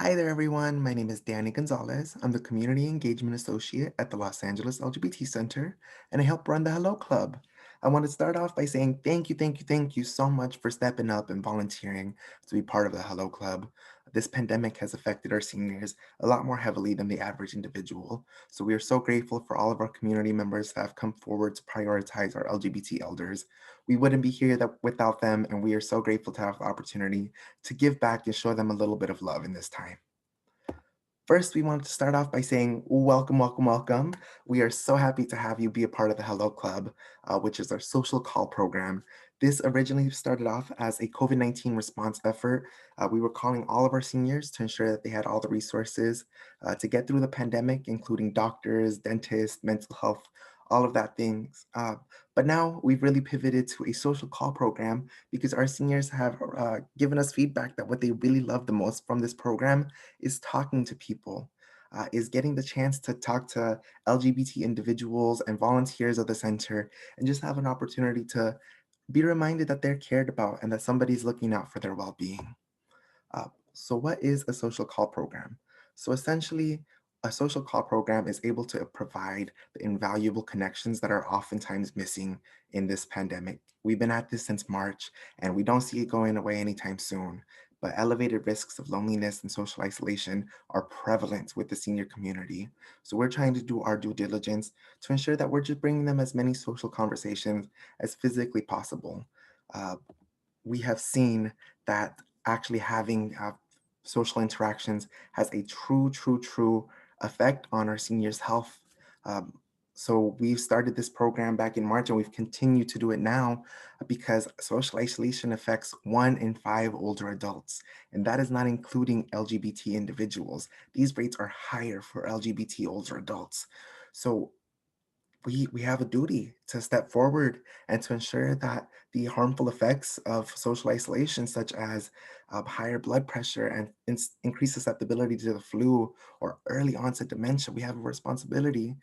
Hi there, everyone. My name is Danny Gonzalez. I'm the Community Engagement Associate at the Los Angeles LGBT Center, and I help run the Hello Club. I want to start off by saying thank you so much for stepping up and volunteering to be part of the Hello Club. This pandemic has affected our seniors a lot more heavily than the average individual, so we are so grateful for all of our community members that have come forward to prioritize our LGBT elders. We wouldn't be here without them, and we are so grateful to have the opportunity to give back and show them a little bit of love in this time. First, we wanted to start off by saying welcome, welcome, welcome. We are so happy to have you be a part of the Hello Club, which is our social call program. This originally started off as a COVID-19 response effort. We were calling all of our seniors to ensure that they had all the resources to get through the pandemic, including doctors, dentists, mental health, all of that things. But now we've really pivoted to a social call program because our seniors have given us feedback that what they really love the most from this program is talking to people, is getting the chance to talk to LGBT individuals and volunteers of the center and just have an opportunity to be reminded that they're cared about and that somebody's looking out for their well-being. So what is a social call program? So essentially, a social call program is able to provide the invaluable connections that are oftentimes missing in this pandemic. We've been at this since March, and we don't see it going away anytime soon. But elevated risks of loneliness and social isolation are prevalent with the senior community. So we're trying to do our due diligence to ensure that we're just bringing them as many social conversations as physically possible. Uh, we have seen that actually having social interactions has a true effect on our seniors' health. Um, so we've started this program back in March and we've continued to do it now because social isolation affects 1 in 5 older adults, and that is not including LGBT individuals. These rates are higher for LGBT older adults. So we have a duty to step forward and to ensure that the harmful effects of social isolation, such as higher blood pressure and increased susceptibility to the flu or early onset dementia, we have a responsibility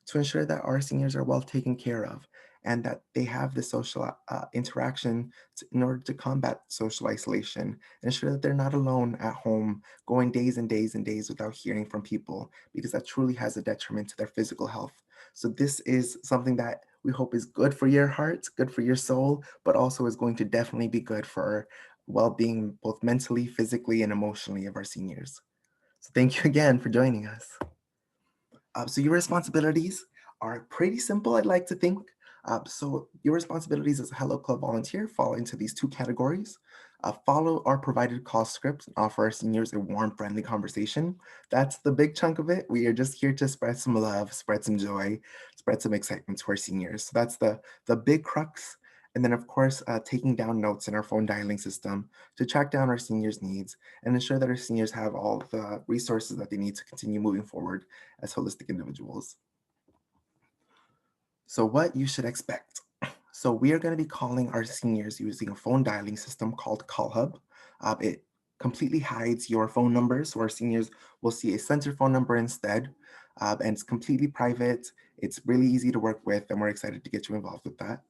to ensure that our seniors are well taken care of and that they have the social interaction in order to combat social isolation and ensure that they're not alone at home going days and days and days without hearing from people because that truly has a detriment to their physical health. So this is something that we hope is good for your heart, good for your soul, but also is going to definitely be good for well-being both mentally, physically, and emotionally of our seniors. So thank you again for joining us. So your responsibilities are pretty simple, I'd like to think. So your responsibilities as a Hello Club volunteer fall into these two categories. Follow our provided call scripts and offer our seniors a warm, friendly conversation. That's the big chunk of it. We are just here to spread some love, spread some joy, spread some excitement to our seniors. So that's the big crux. And then, of course, taking down notes in our phone dialing system to track down our seniors' needs and ensure that our seniors have all the resources that they need to continue moving forward as holistic individuals. So what you should expect. So we are going to be calling our seniors using a phone dialing system called Call Hub. It completely hides your phone numbers, so our seniors will see a center phone number instead, and it's completely private. It's really easy to work with, and we're excited to get you involved with that.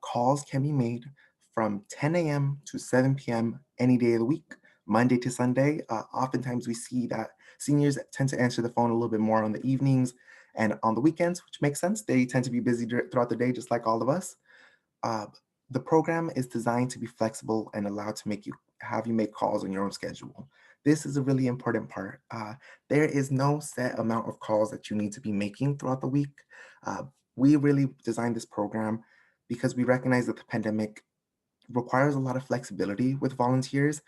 Calls can be made from 10 a.m. to 7 p.m. any day of the week, Monday to Sunday. Oftentimes we see that seniors tend to answer the phone a little bit more on the evenings and on the weekends, which makes sense. They tend to be busy throughout the day, just like all of us. Uh, the program is designed to be flexible and allowed to have you make calls on your own schedule. This is a really important part. There is no set amount of calls that you need to be making throughout the week. Uh, we really designed this program because we recognize that the pandemic requires a lot of flexibility with volunteers.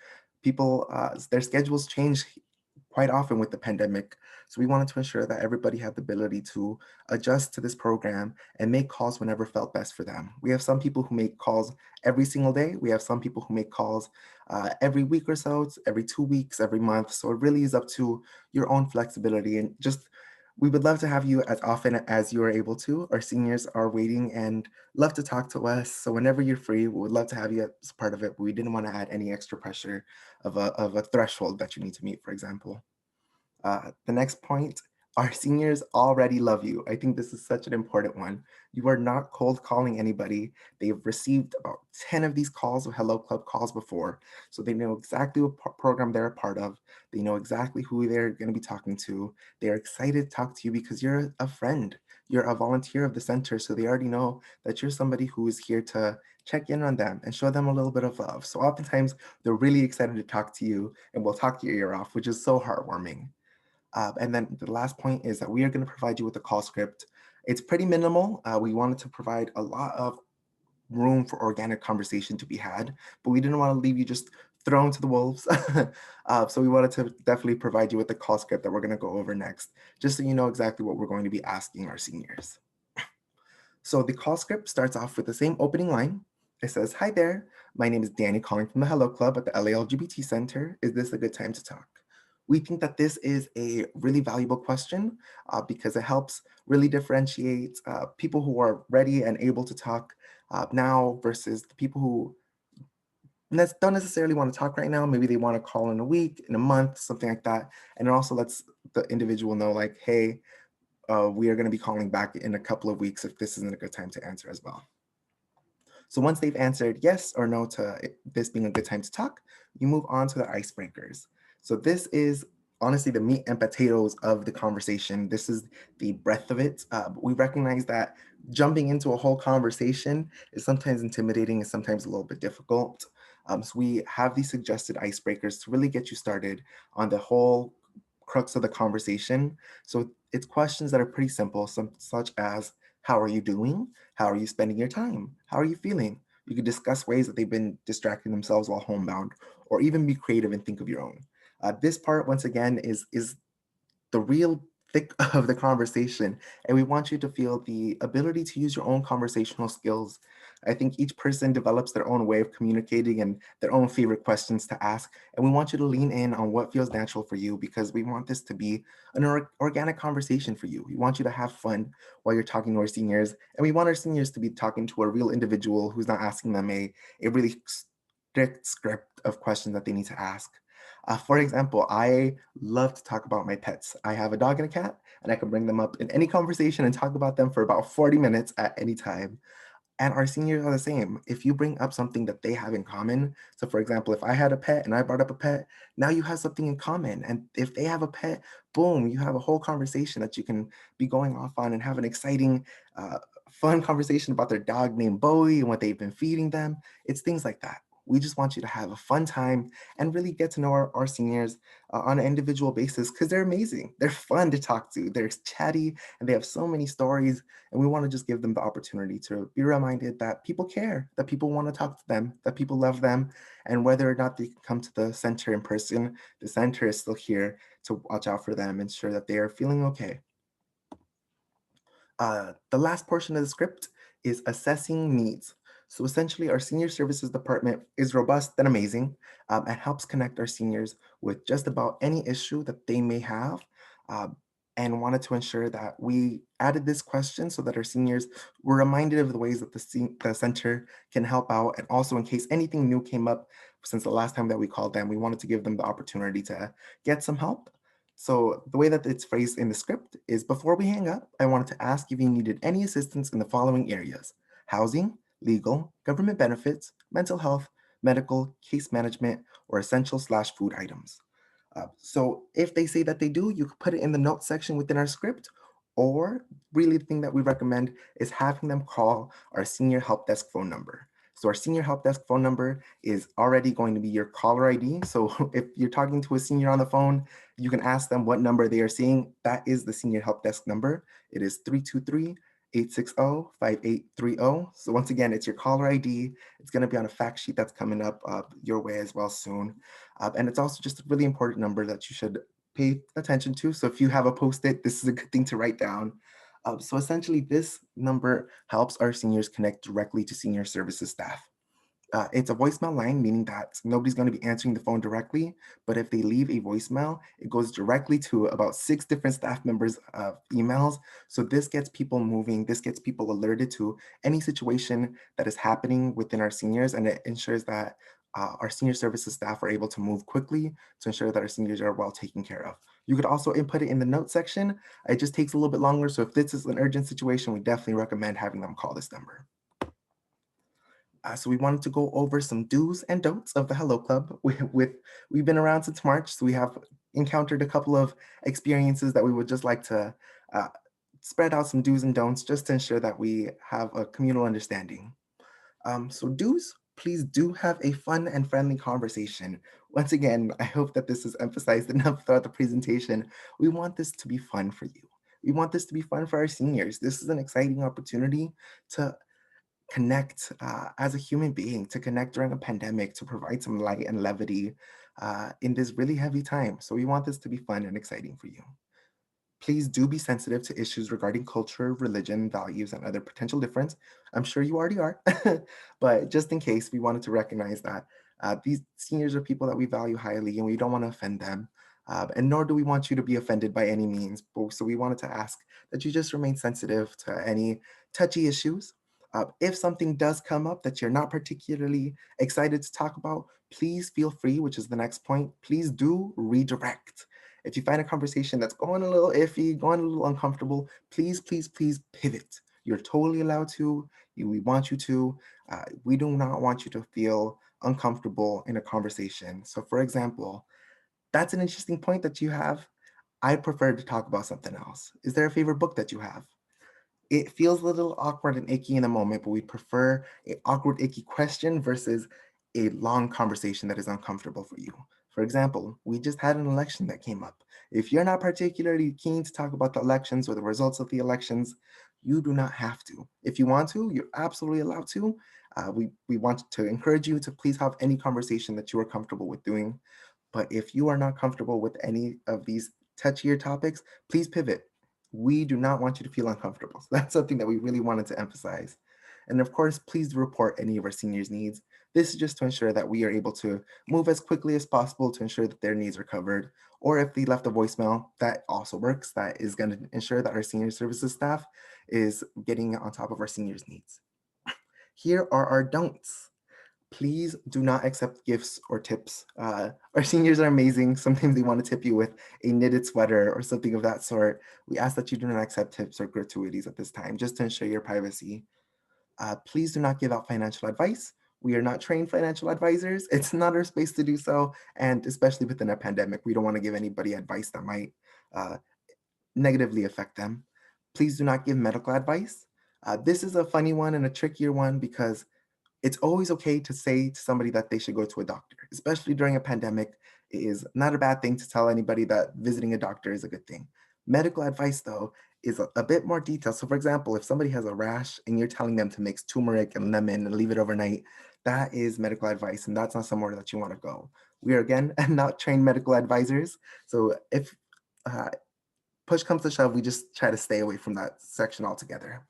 People, their schedules change quite often with the pandemic. So we wanted to ensure that everybody had the ability to adjust to this program and make calls whenever felt best for them. We have some people who make calls every single day. We have some people who make calls every week or so, it's every 2 weeks, every month. So it really is up to your own flexibility and just we would love to have you as often as you are able to. Our seniors are waiting and love to talk to us. So whenever you're free, we would love to have you as part of it. But we didn't want to add any extra pressure of a threshold that you need to meet, for example. The next point, Our seniors already love you. I think this is such an important one. You are not cold calling anybody. They've received about 10 of these calls of Hello Club calls before. So they know exactly what program they're a part of. They know exactly who they're going to be talking to. They're excited to talk to you because you're a friend. You're a volunteer of the center. So they already know that you're somebody who is here to check in on them and show them a little bit of love. So oftentimes they're really excited to talk to you and will talk your ear off, which is so heartwarming. And then the last point is that we are going to provide you with a call script. It's pretty minimal. We wanted to provide a lot of room for organic conversation to be had, but we didn't want to leave you just thrown to the wolves. So we wanted to definitely provide you with the call script that we're going to go over next, just so you know exactly what we're going to be asking our seniors. So the call script starts off with the same opening line. It says, "Hi there, my name is Danny calling from the Hello Club at the LA LGBT Center. Is this a good time to talk?" We think that this is a really valuable question because it helps really differentiate people who are ready and able to talk now versus the people who don't necessarily want to talk right now. Maybe they want to call in a week, in a month, something like that. And it also lets the individual know, like, hey, we are going to be calling back in a couple of weeks if this isn't a good time to answer as well. So once they've answered yes or no to this being a good time to talk, you move on to the icebreakers. So this is honestly the meat and potatoes of the conversation. This is the breadth of it. But we recognize that jumping into a whole conversation is sometimes intimidating and sometimes a little bit difficult. So we have these suggested icebreakers to really get you started on the whole crux of the conversation. So it's questions that are pretty simple, such as, how are you doing? How are you spending your time? How are you feeling? You could discuss ways that they've been distracting themselves while homebound, or even be creative and think of your own. This part, once again, is the real thick of the conversation, and we want you to feel the ability to use your own conversational skills. I think each person develops their own way of communicating and their own favorite questions to ask, and we want you to lean in on what feels natural for you because we want this to be an organic conversation for you. We want you to have fun while you're talking to our seniors, and we want our seniors to be talking to a real individual who's not asking them a really strict script of questions that they need to ask. For example, I love to talk about my pets. I have a dog and a cat, and I can bring them up in any conversation and talk about them for about 40 minutes at any time. And our seniors are the same. If you bring up something that they have in common, so for example, if I had a pet and I brought up a pet, now you have something in common. And if they have a pet, boom, you have a whole conversation that you can be going off on and have an exciting, fun conversation about their dog named Bowie and what they've been feeding them. It's things like that. We just want you to have a fun time and really get to know our seniors on an individual basis because they're amazing. They're fun to talk to. They're chatty and they have so many stories. And we want to just give them the opportunity to be reminded that people care, that people want to talk to them, that people love them. And whether or not they can come to the center in person, the center is still here to watch out for them, ensure that they are feeling okay. The last portion of the script is assessing needs. So essentially, our senior services department is robust and amazing and helps connect our seniors with just about any issue that they may have. um, and wanted to ensure that we added this question so that our seniors were reminded of the ways that the center can help out. And also, in case anything new came up since the last time that we called them, we wanted to give them the opportunity to get some help. So the way that it's phrased in the script is, before we hang up, I wanted to ask if you needed any assistance in the following areas: housing, legal, government benefits, mental health, medical, case management, or essential/food items. So if they say that they do, you can put it in the notes section within our script, or really the thing that we recommend is having them call our senior help desk phone number. So our senior help desk phone number is already going to be your caller ID. So if you're talking to a senior on the phone, you can ask them what number they are seeing. That is the senior help desk number. It is 323-860-5830. So once again, it's your caller ID. It's going to be on a fact sheet that's coming up your way as well soon. And it's also just a really important number that you should pay attention to. So if you have a post-it, this is a good thing to write down. So essentially, this number helps our seniors connect directly to senior services staff. It's a voicemail line, meaning that nobody's going to be answering the phone directly. But if they leave a voicemail, it goes directly to about 6 different staff members' emails. So this gets people moving. This gets people alerted to any situation that is happening within our seniors, and it ensures that Our senior services staff are able to move quickly to ensure that our seniors are well taken care of. You could also input it in the notes section. It just takes a little bit longer. So if this is an urgent situation, we definitely recommend having them call this number. So we wanted to go over some do's and don'ts of the Hello Club. We've been around since March, so we have encountered a couple of experiences that we would just like to uh, spread out some do's and don'ts just to ensure that we have a communal understanding. So do's, please do have a fun and friendly conversation. Once again, I hope that this is emphasized enough throughout the presentation. We want this to be fun for you. We want this to be fun for our seniors. This is an exciting opportunity to connect as a human being, to connect during a pandemic, to provide some light and levity in this really heavy time. So we want this to be fun and exciting for you. Please do be sensitive to issues regarding culture, religion, values, and other potential difference. I'm sure you already are, but just in case, we wanted to recognize that these seniors are people that we value highly and we don't want to offend them. And nor do we want you to be offended by any means. So we wanted to ask that you just remain sensitive to any touchy issues. If something does come up that you're not particularly excited to talk about, please feel free, which is the next point. Please do redirect. If you find a conversation that's going a little iffy, going a little uncomfortable, please, please, please pivot. You're totally allowed to. We want you to. We do not want you to feel uncomfortable in a conversation. So, for example, that's an interesting point that you have. I prefer to talk about something else. Is there a favorite book that you have? It feels a little awkward and icky in the moment, but we prefer a awkward, icky question versus a long conversation that is uncomfortable for you. For example, we just had an election that came up. If you're not particularly keen to talk about the elections or the results of the elections, you do not have to. If you want to, you're absolutely allowed to. We want to encourage you to please have any conversation that you are comfortable with doing. But if you are not comfortable with any of these touchier topics, please pivot. We do not want you to feel uncomfortable. So that's something that we really wanted to emphasize. And of course, please report any of our seniors' needs. This is just to ensure that we are able to move as quickly as possible to ensure that their needs are covered. Or if they left a voicemail, that also works. That is going to ensure that our senior services staff is getting on top of our seniors' needs. Here are our don'ts. Please do not accept gifts or tips. Our seniors are amazing. Sometimes they want to tip you with a knitted sweater or something of that sort. We ask that you do not accept tips or gratuities at this time, just to ensure your privacy. Please do not give out financial advice. We are not trained financial advisors. It's not our space to do so. And especially within a pandemic, we don't want to give anybody advice that might uh, negatively affect them. Please do not give medical advice. This is a funny one and a trickier one because it's always okay to say to somebody that they should go to a doctor, especially during a pandemic. It is not a bad thing to tell anybody that visiting a doctor is a good thing. Medical advice, though, is a bit more detailed. So, for example, if somebody has a rash and you're telling them to mix turmeric and lemon and leave it overnight, that is medical advice, and that's not somewhere that you want to go. We are, again, not trained medical advisors. So, if uh, push comes to shove, we just try to stay away from that section altogether.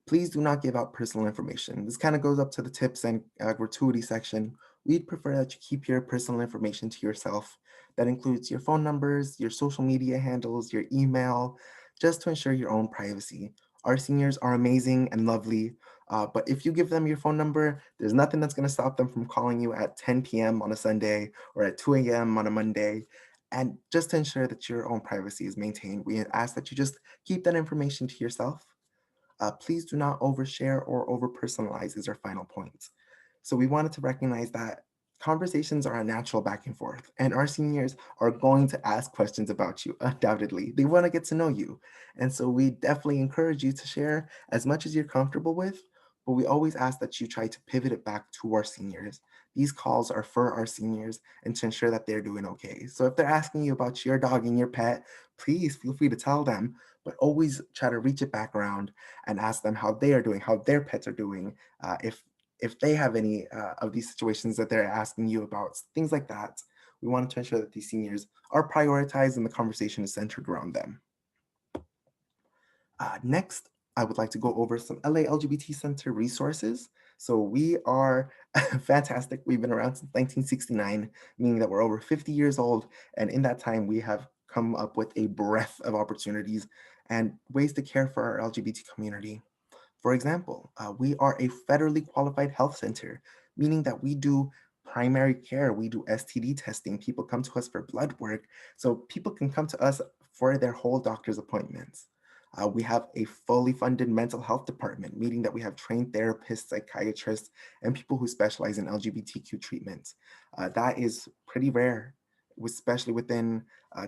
Please do not give out personal information. This kind of goes up to the tips and gratuity section. We'd prefer that you keep your personal information to yourself. That includes your phone numbers, your social media handles, your email, just to ensure your own privacy. Our seniors are amazing and lovely, but if you give them your phone number, there's nothing that's going to stop them from calling you at 10 p.m. on a Sunday or at 2 a.m. on a Monday. And just to ensure that your own privacy is maintained, we ask that you just keep that information to yourself. Please do not overshare or over-personalize is our final point. So we wanted to recognize that conversations are a natural back and forth, and our seniors are going to ask questions about you, undoubtedly. They want to get to know you. And so we definitely encourage you to share as much as you're comfortable with, but we always ask that you try to pivot it back to our seniors. These calls are for our seniors and to ensure that they're doing okay. So if they're asking you about your dog and your pet, please feel free to tell them, but always try to reach it back around and ask them how they are doing, how their pets are doing, if they have any of these situations that they're asking you about, things like that. We wanted to ensure that these seniors are prioritized and the conversation is centered around them. Next, I would like to go over some LA LGBT Center resources. So we are fantastic. We've been around since 1969, meaning that we're over 50 years old. And in that time, we have come up with a breadth of opportunities and ways to care for our LGBT community. For example, we are a federally qualified health center, meaning that we do primary care. We do STD testing. People come to us for blood work. So people can come to us for their whole doctor's appointments. We have a fully funded mental health department, meaning that we have trained therapists, psychiatrists, and people who specialize in LGBTQ treatments. That is pretty rare, especially within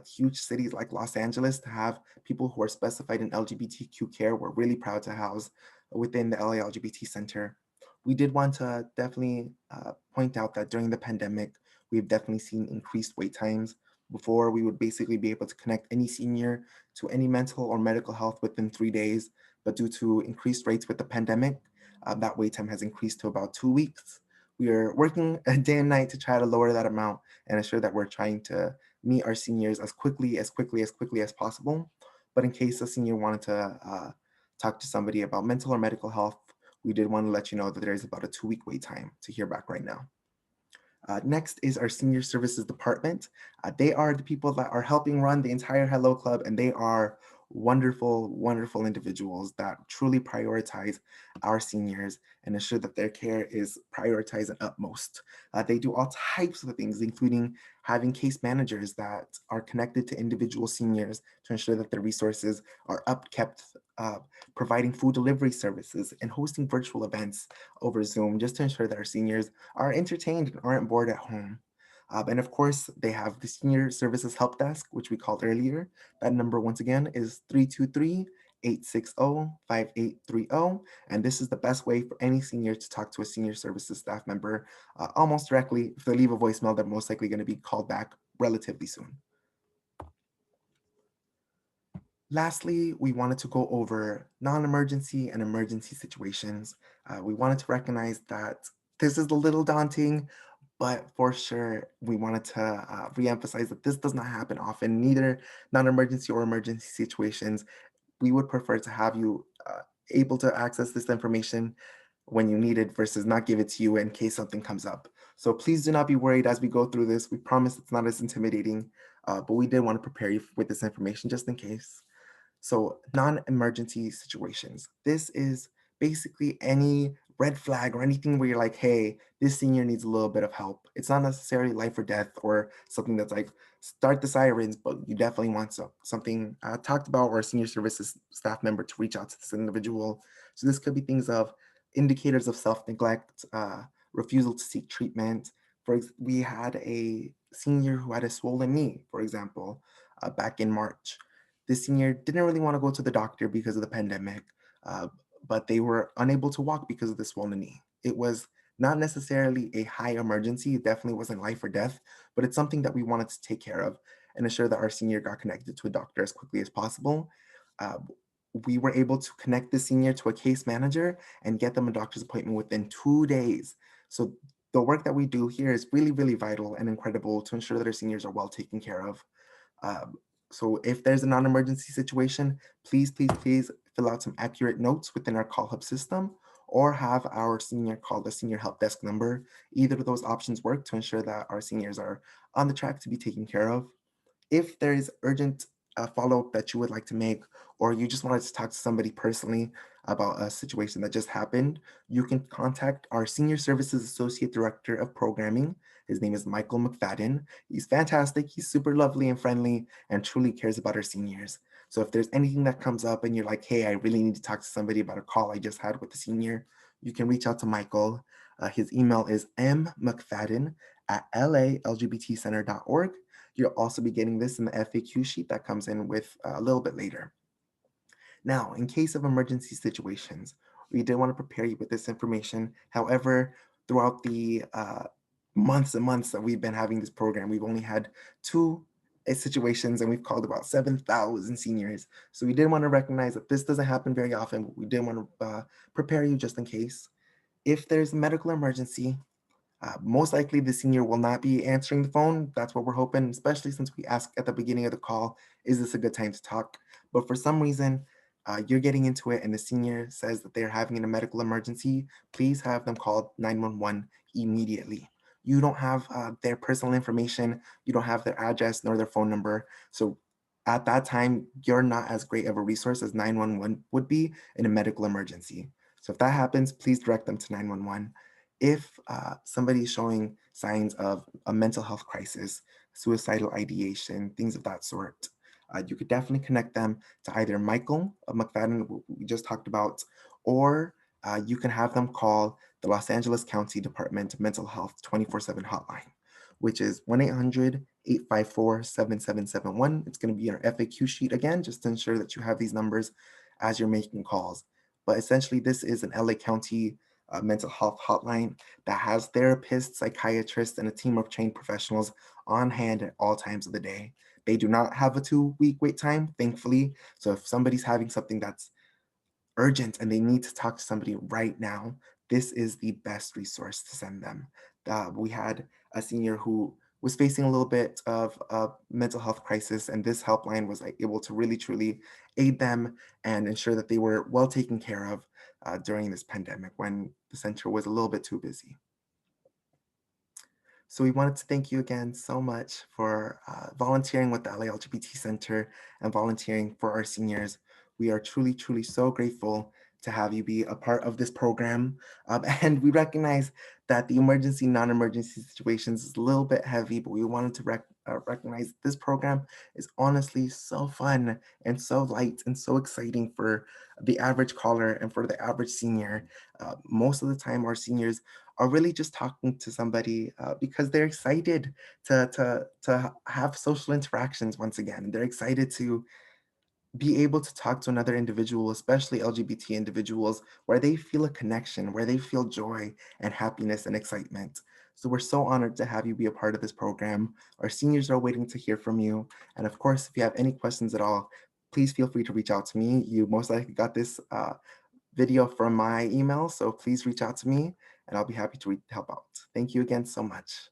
huge cities like Los Angeles, to have people who are specified in LGBTQ care. We're really proud to house within the LA LGBT Center. We did want to definitely point out that during the pandemic, we've definitely seen increased wait times. Before, we would basically be able to connect any senior to any mental or medical health within 3 days, but due to increased rates with the pandemic, that wait time has increased to about 2 weeks. We are working day and night to try to lower that amount and ensure that we're trying to meet our seniors as quickly as possible. But in case a senior wanted to talk to somebody about mental or medical health, we did want to let you know that there is about a 2 week wait time to hear back right now. Next is our senior services department. They are the people that are helping run the entire Hello Club, and they are wonderful, wonderful individuals that truly prioritize our seniors and ensure that their care is prioritized and utmost. They do all types of things, including having case managers that are connected to individual seniors to ensure that their resources are upkept, providing food delivery services, and hosting virtual events over Zoom just to ensure that our seniors are entertained and aren't bored at home. And of course, they have the Senior Services Help Desk, which we called earlier. That number, once again, is 323 860 5830. And this is the best way for any senior to talk to a senior services staff member almost directly. If they leave a voicemail, they're most likely going to be called back relatively soon. Lastly, we wanted to go over non-emergency and emergency situations. We wanted to recognize that this is a little daunting, but for sure, we wanted to reemphasize that this does not happen often, neither non-emergency or emergency situations. We would prefer to have you able to access this information when you need it versus not give it to you in case something comes up. So please do not be worried as we go through this. We promise it's not as intimidating, but we did want to prepare you with this information just in case. So non-emergency situations. This is basically any red flag or anything where you're like, hey, this senior needs a little bit of help. It's not necessarily life or death or something that's like start the sirens, but you definitely want something talked about or a senior services staff member to reach out to this individual. So this could be things of indicators of self-neglect, refusal to seek treatment. We had a senior who had a swollen knee, for example, back in March. This senior didn't really want to go to the doctor because of the pandemic, uh, but they were unable to walk because of the swollen knee. It was not necessarily a high emergency. It definitely wasn't life or death, but it's something that we wanted to take care of and ensure that our senior got connected to a doctor as quickly as possible. Uh, we were able to connect the senior to a case manager and get them a doctor's appointment within 2 days. So the work that we do here is really, really vital and incredible to ensure that our seniors are well taken care of. Um, so if there's a non-emergency situation, please, please, please fill out some accurate notes within our call hub system or have our senior call the senior help desk number. Either of those options work to ensure that our seniors are on the track to be taken care of. If there is urgent follow-up that you would like to make, or you just wanted to talk to somebody personally about a situation that just happened, you can contact our Senior Services Associate Director of Programming. His name is Michael McFadden. He's fantastic. He's super lovely and friendly and truly cares about our seniors. So if there's anything that comes up and you're like, hey, I really need to talk to somebody about a call I just had with the senior, you can reach out to Michael. His email is mmcfadden @lalgbtcenter.org. You'll also be getting this in the FAQ sheet that comes in with a little bit later. Now, in case of emergency situations, we did want to prepare you with this information. However, throughout the months and months that we've been having this program, we've only had two situations and we've called about 7,000 seniors. So we did want to recognize that this doesn't happen very often, but we did want to prepare you just in case. If there's a medical emergency, most likely the senior will not be answering the phone. That's what we're hoping, especially since we asked at the beginning of the call, is this a good time to talk? But for some reason, you're getting into it and the senior says that they're having a medical emergency, please have them call 911 immediately. You don't have their personal information, you don't have their address nor their phone number. So at that time, you're not as great of a resource as 911 would be in a medical emergency. So if that happens, please direct them to 911. If somebody is showing signs of a mental health crisis, suicidal ideation, things of that sort. You could definitely connect them to either Michael of McFadden, who we just talked about, or you can have them call the Los Angeles County Department of Mental Health 24/7 hotline, which is 1-800-854-7771. It's going to be in our FAQ sheet again, just to ensure that you have these numbers as you're making calls. But essentially, this is an LA County mental health hotline that has therapists, psychiatrists, and a team of trained professionals on hand at all times of the day. They do not have a 2 week wait time, thankfully. So if somebody's having something that's urgent and they need to talk to somebody right now, this is the best resource to send them. We had a senior who was facing a little bit of a mental health crisis, and this helpline was like able to really truly aid them and ensure that they were well taken care of during this pandemic when the center was a little bit too busy. So we wanted to thank you again so much for volunteering with the LA LGBT Center and volunteering for our seniors. We are truly, truly so grateful to have you be a part of this program. And we recognize that the emergency, non-emergency situations is a little bit heavy, but we wanted to recognize this program is honestly so fun and so light and so exciting for the average caller and for the average senior. Most of the time, our seniors are really just talking to somebody because they're excited to have social interactions once again. They're excited to be able to talk to another individual, especially LGBT individuals, where they feel a connection, where they feel joy and happiness and excitement. So we're so honored to have you be a part of this program. Our seniors are waiting to hear from you. And of course, if you have any questions at all, please feel free to reach out to me. You most likely got this video from my email, so please reach out to me and I'll be happy to help out. Thank you again so much.